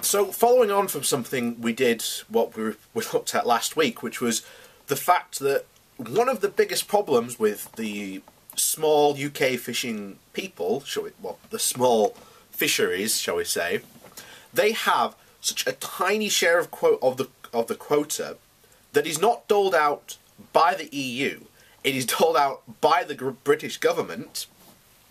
So, following on from something we did, what we looked at last week, which was the fact that one of the biggest problems with the small UK fishing people, the small fisheries, shall we say, they have such a tiny share of the quota that is not doled out by the EU. It is doled out by the British government.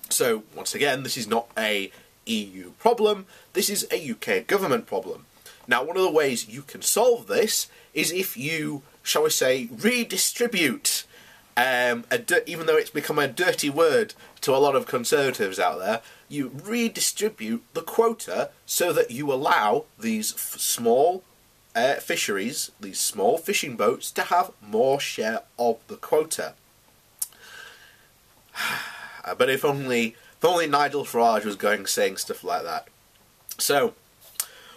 So, once again, this is not a EU problem, this is a UK government problem. Now, one of the ways you can solve this is if you, shall we say, redistribute, even though it's become a dirty word to a lot of conservatives out there, you redistribute the quota so that you allow these small fisheries, these small fishing boats, to have more share of the quota. But if only Nigel Farage was saying stuff like that. So,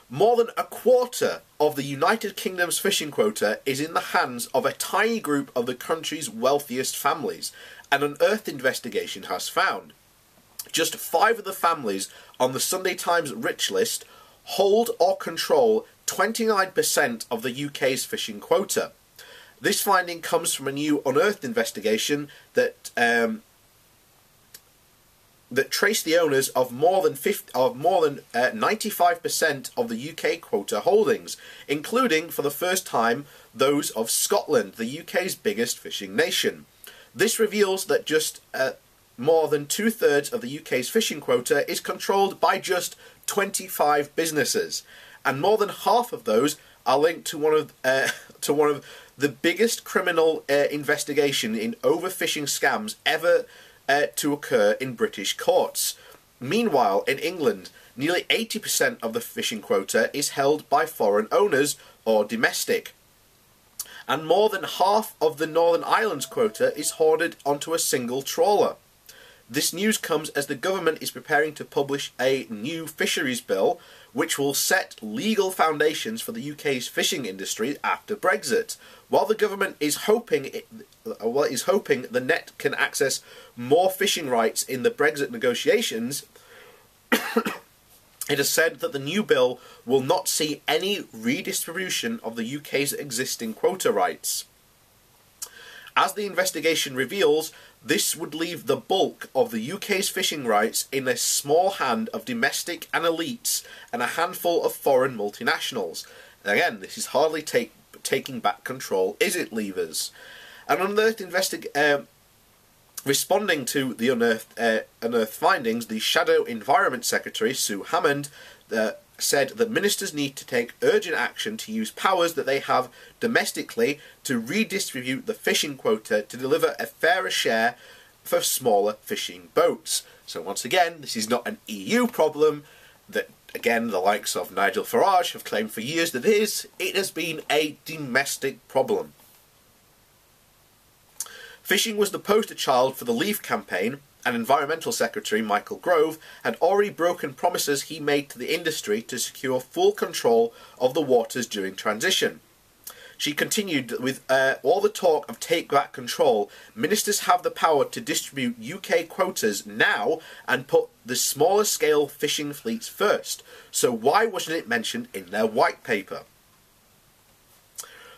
more than a quarter of the United Kingdom's fishing quota is in the hands of a tiny group of the country's wealthiest families, an unearthed investigation has found. Just 5 of the families on the Sunday Times Rich list hold or control 29% of the UK's fishing quota. This finding comes from a new unearthed investigation that traced the owners of more than 95% of the UK quota holdings, including, for the first time, those of Scotland, the UK's biggest fishing nation. This reveals that just more than 2/3 of the UK's fishing quota is controlled by just 25 businesses, and more than half of those are linked to one of the biggest criminal investigation in overfishing scams ever to occur in British courts. Meanwhile, in England, nearly 80% of the fishing quota is held by foreign owners or domestic. And more than half of the Northern Islands quota is hoarded onto a single trawler. This news comes as the government is preparing to publish a new fisheries bill which will set legal foundations for the UK's fishing industry after Brexit. While the government is hoping the net can access more fishing rights in the Brexit negotiations, it has said that the new bill will not see any redistribution of the UK's existing quota rights. As the investigation reveals, this would leave the bulk of the UK's fishing rights in a small hand of domestic and elites and a handful of foreign multinationals. Again, this is hardly taking back control, is it, Leavers? An unearthed responding to the unearthed findings, the Shadow Environment Secretary, Sue Hammond, said that ministers need to take urgent action to use powers that they have domestically to redistribute the fishing quota to deliver a fairer share for smaller fishing boats. So once again, this is not an EU problem that, again, the likes of Nigel Farage have claimed for years that it is. It has been a domestic problem. Fishing was the poster child for the Leave campaign, and Environmental Secretary Michael Gove had already broken promises he made to the industry to secure full control of the waters during transition. She continued with all the talk of take back control. Ministers have the power to distribute UK quotas now and put the smaller scale fishing fleets first. So why wasn't it mentioned in their white paper?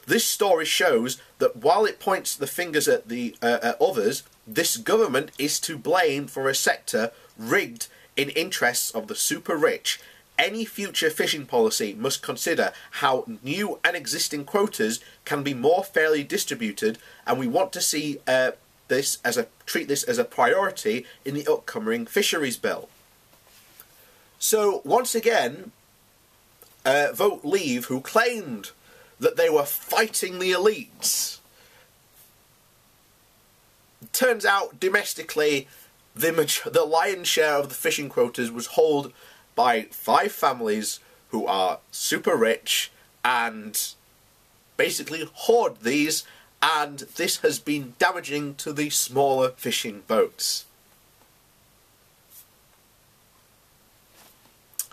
This story shows that while it points the fingers at the others, this government is to blame for a sector rigged in interests of the super rich. Any future fishing policy must consider how new and existing quotas can be more fairly distributed, and we want to see treat this as a priority in the upcoming fisheries bill. So once again, Vote Leave, who claimed that they were fighting the elites, turns out domestically the lion's share of the fishing quotas was held by 5 families who are super rich and basically hoard these, and this has been damaging to the smaller fishing boats.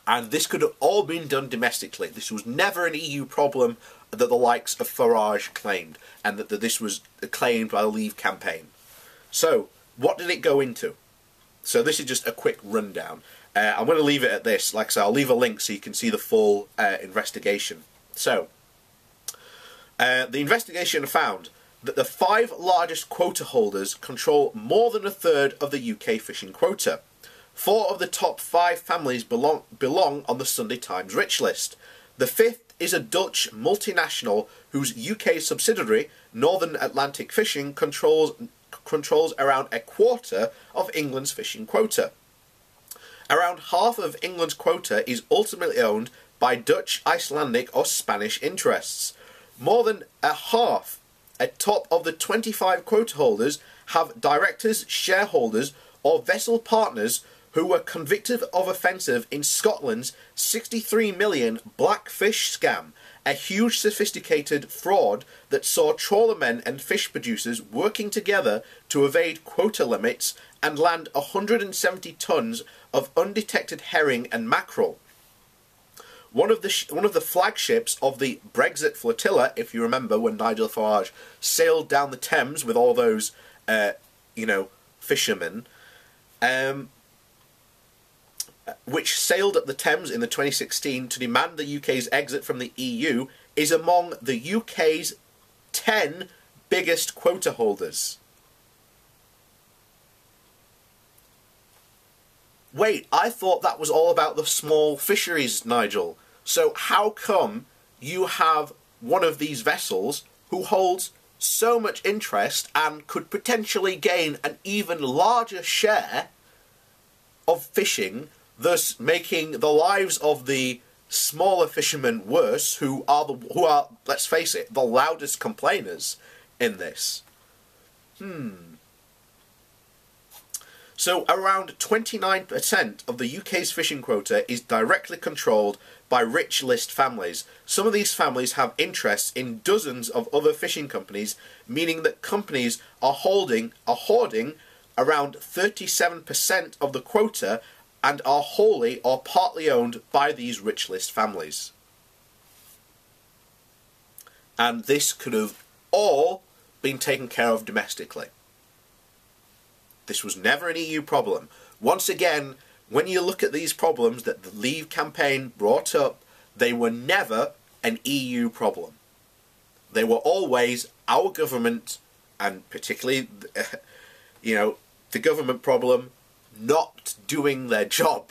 And this could have all been done domestically. This was never an EU problem that the likes of Farage claimed, and that this was claimed by the Leave campaign. So, what did it go into? So this is just a quick rundown. I'm going to leave it at this. Like I said, I'll leave a link so you can see the full investigation. So, the investigation found that the 5 largest quota holders control more than a third of the UK fishing quota. 4 of the top 5 families belong on the Sunday Times rich list. The 5th is a Dutch multinational whose UK subsidiary, Northern Atlantic Fishing, controls around a quarter of England's fishing quota. Around half of England's quota is ultimately owned by Dutch, Icelandic or Spanish interests. More than a half, a top of the 25 quota holders, have directors, shareholders or vessel partners who were convicted of offensive in Scotland's 63 million blackfish scam, a huge sophisticated fraud that saw trawlermen and fish producers working together to evade quota limits and land 170 tonnes of undetected herring and mackerel. One of the flagships of the Brexit flotilla, if you remember when Nigel Farage sailed down the Thames with all those, fishermen, which sailed up the Thames in the 2016 to demand the UK's exit from the EU, is among the UK's 10 biggest quota holders. Wait, I thought that was all about the small fisheries, Nigel. So how come you have one of these vessels who holds so much interest and could potentially gain an even larger share of fishing, thus making the lives of the smaller fishermen worse, who are, let's face it, the loudest complainers in this? So around 29% of the UK's fishing quota is directly controlled by rich list families. Some of these families have interests in dozens of other fishing companies, meaning that companies are hoarding around 37% of the quota and are wholly or partly owned by these rich list families. And this could have all been taken care of domestically. This was never an EU problem. Once again, when you look at these problems that the Leave campaign brought up, they were never an EU problem. They were always our government, and particularly, the government problem, not doing their job.